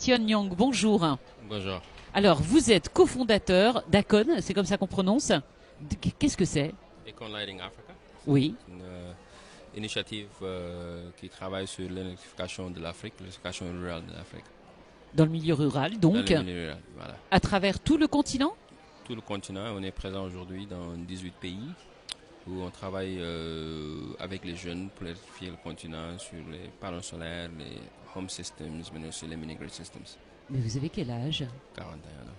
Tion Nyang, bonjour. Bonjour. Alors, vous êtes cofondateur d'Acon, c'est comme ça qu'on prononce. Qu'est-ce que c'est? Econ Lighting Africa, Oui, c'est une initiative qui travaille sur l'électrification de l'Afrique, l'électrification rurale de l'Afrique, dans le milieu rural, dans donc, le milieu rural. Voilà. à travers tout le continent. Tout le continent, on est présent aujourd'hui dans 18 pays où on travaille avec les jeunes pour électrifier le continent sur les panneaux solaires, les home systems, mais aussi les mini-grid systems. Mais vous avez quel âge? 41 ans.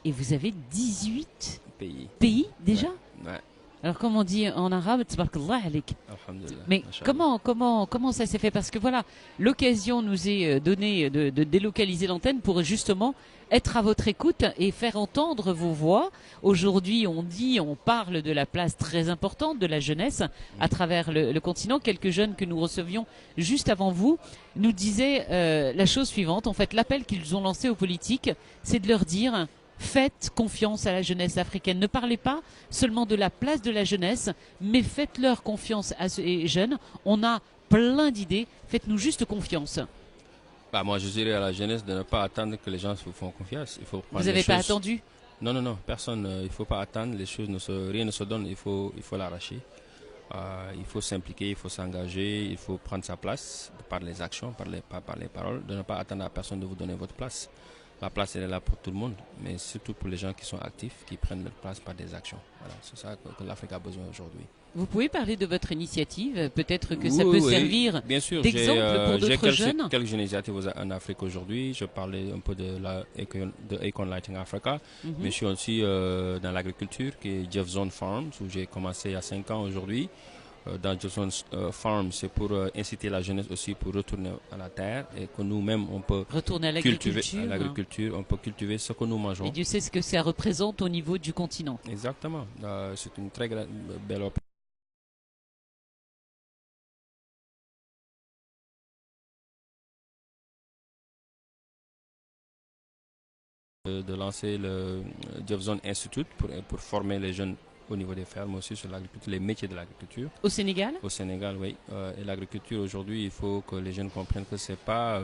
Et vous avez 18 Pays. pays déjà? Ouais. Alors, comme on dit en arabe, tabarakallah alik. Alhamdulillah. Mais Masha'Allah. comment ça s'est fait? Parce que voilà, l'occasion nous est donnée de délocaliser l'antenne pour justement être à votre écoute et faire entendre vos voix. Aujourd'hui, on parle de la place très importante de la jeunesse à travers le continent. Quelques jeunes que nous recevions juste avant vous nous disaient la chose suivante. En fait, l'appel qu'ils ont lancé aux politiques, c'est de leur dire: faites confiance à la jeunesse africaine. Ne parlez pas seulement de la place de la jeunesse, mais faites-leur confiance à ces jeunes. On a plein d'idées. Faites-nous juste confiance. Bah, moi, je dirais à la jeunesse de ne pas attendre que les gens vous font confiance. Il faut Vous prendre les n'avez pas choses. attendu? Non, non, non, personne. Il ne faut pas attendre. Les choses rien ne se donne. Il faut l'arracher. Il faut s'impliquer, il faut s'engager, il faut prendre sa place par les actions, pas par les paroles. De ne pas attendre à personne de vous donner votre place. La place, elle est là pour tout le monde, mais surtout pour les gens qui sont actifs, qui prennent leur place par des actions. Voilà, c'est ça que l'Afrique a besoin aujourd'hui. Vous pouvez parler de votre initiative? Peut-être que ça Oui, peut oui, servir bien sûr. d'exemple pour d'autres jeunes. Quelques initiatives en Afrique aujourd'hui. Je parlais un peu de Econ Lighting Africa, mais je suis aussi dans l'agriculture, qui est Jeff Zone Farms, où j'ai commencé il y a 5 ans aujourd'hui. Dans Jeff Zone Farms, c'est pour inciter la jeunesse aussi pour retourner à la terre et que nous-mêmes, on peut Retourner à cultiver l'agriculture. l'agriculture, on peut cultiver ce que nous Et mangeons. Dieu sait ce que ça représente au niveau du continent. Exactement. C'est une très belle opération de lancer le Jeff Zone Institute pour former les jeunes au niveau des fermes aussi sur l'agriculture, les métiers de l'agriculture. Au Sénégal? Au Sénégal, oui. Et l'agriculture aujourd'hui, il faut que les jeunes comprennent que c'est pas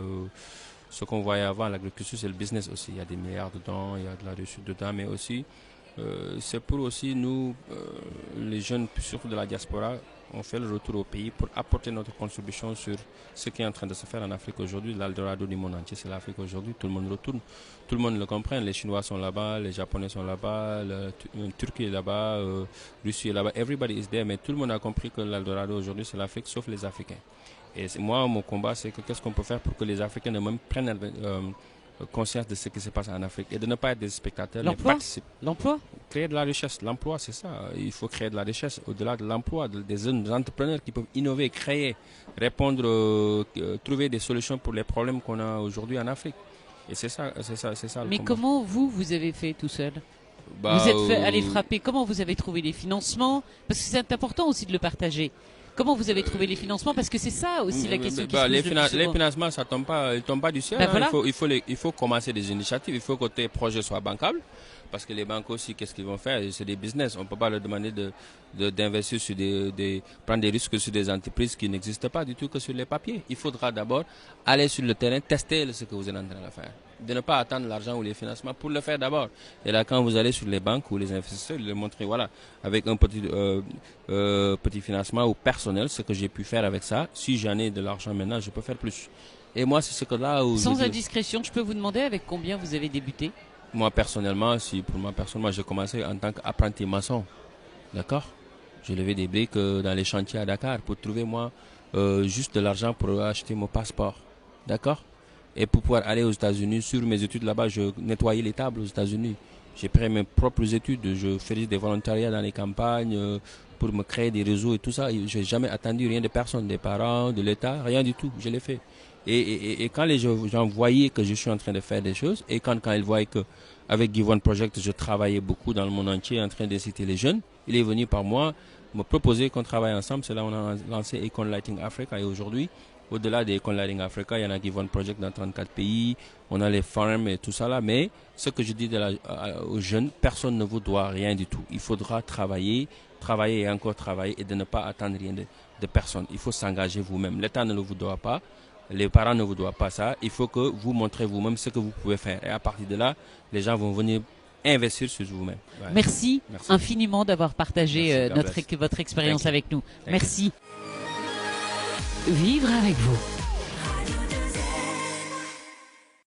ce qu'on voyait avant. L'agriculture, c'est le business aussi. Il y a des milliards dedans, il y a de la réussite dedans, mais aussi c'est pour aussi nous, les jeunes, surtout de la diaspora, on fait le retour au pays pour apporter notre contribution sur ce qui est en train de se faire en Afrique aujourd'hui. L'Eldorado du monde entier, c'est l'Afrique aujourd'hui. Tout le monde retourne. Tout le monde le comprend. Les Chinois sont là-bas, les Japonais sont là-bas, la Turquie est là-bas, Russie est là-bas. Everybody is there. Mais tout le monde a compris que l'Eldorado aujourd'hui, c'est l'Afrique, sauf les Africains. Et moi, mon combat, c'est que qu'est-ce qu'on peut faire pour que les Africains ne même prennent conscience de ce qui se passe en Afrique et de ne pas être des spectateurs, mais L'emploi? participer. L'emploi? Créer de la richesse. L'emploi, c'est ça. Il faut créer de la richesse. Au-delà de l'emploi, des jeunes entrepreneurs qui peuvent innover, créer, répondre, trouver des solutions pour les problèmes qu'on a aujourd'hui en Afrique. Et c'est ça le Mais combat. comment vous avez fait tout seul? Bah, Vous êtes allé frapper. Comment vous avez trouvé les financements? Parce que c'est important aussi de le partager. Comment vous avez trouvé les financements? Parce que c'est ça aussi la question qui se pose le plus les souvent. financements, ça tombe pas, ils tombent pas du ciel. Ben Hein. voilà. Il faut commencer des initiatives. Il faut que tes projets soient bancables. Parce que les banques aussi, qu'est-ce qu'ils vont faire? C'est des business. On ne peut pas leur demander d'investir sur prendre des risques sur des entreprises qui n'existent pas du tout que sur les papiers. Il faudra d'abord aller sur le terrain, tester ce que vous êtes en train de faire. De ne pas attendre l'argent ou les financements pour le faire d'abord. Et là, quand vous allez sur les banques ou les investisseurs, leur montrer, voilà, avec un petit financement ou personnel, ce que j'ai pu faire avec ça. Si j'en ai de l'argent maintenant, je peux faire plus. Et moi, c'est ce que là où Sans indiscrétion, je peux vous demander avec combien vous avez débuté? Moi, personnellement, j'ai commencé en tant qu'apprenti maçon. D'accord? Je levais des briques dans les chantiers à Dakar pour trouver, moi, juste de l'argent pour acheter mon passeport. D'accord? Et pour pouvoir aller aux États-Unis, sur mes études là-bas, je nettoyais les tables aux États-Unis. J'ai pris mes propres études, je faisais des volontariats dans les campagnes pour me créer des réseaux et tout ça. Je n'ai jamais attendu rien de personne, des parents, de l'État, rien du tout. Je l'ai fait. Et quand les gens voyaient que je suis en train de faire des choses, et quand ils voyaient que avec Givon Project, je travaillais beaucoup dans le monde entier en train d'inciter les jeunes, il est venu par moi me proposer qu'on travaille ensemble. C'est là qu'on a lancé Econ Lighting Africa. Et aujourd'hui, au-delà des Econ Lighting Africa, il y en a Givon Project dans 34 pays. On a les farms et tout ça là. Mais ce que je dis aux jeunes, personne ne vous doit rien du tout. Il faudra travailler et encore travailler et de ne pas attendre rien de personne. Il faut s'engager vous-même. L'État ne le vous doit pas. Les parents ne vous doivent pas ça. Il faut que vous montrez vous-même ce que vous pouvez faire. Et à partir de là, les gens vont venir investir sur vous-même. Ouais. Merci infiniment d'avoir partagé Merci, votre expérience Thank you. avec nous. Thank you. Merci. Vivre avec vous.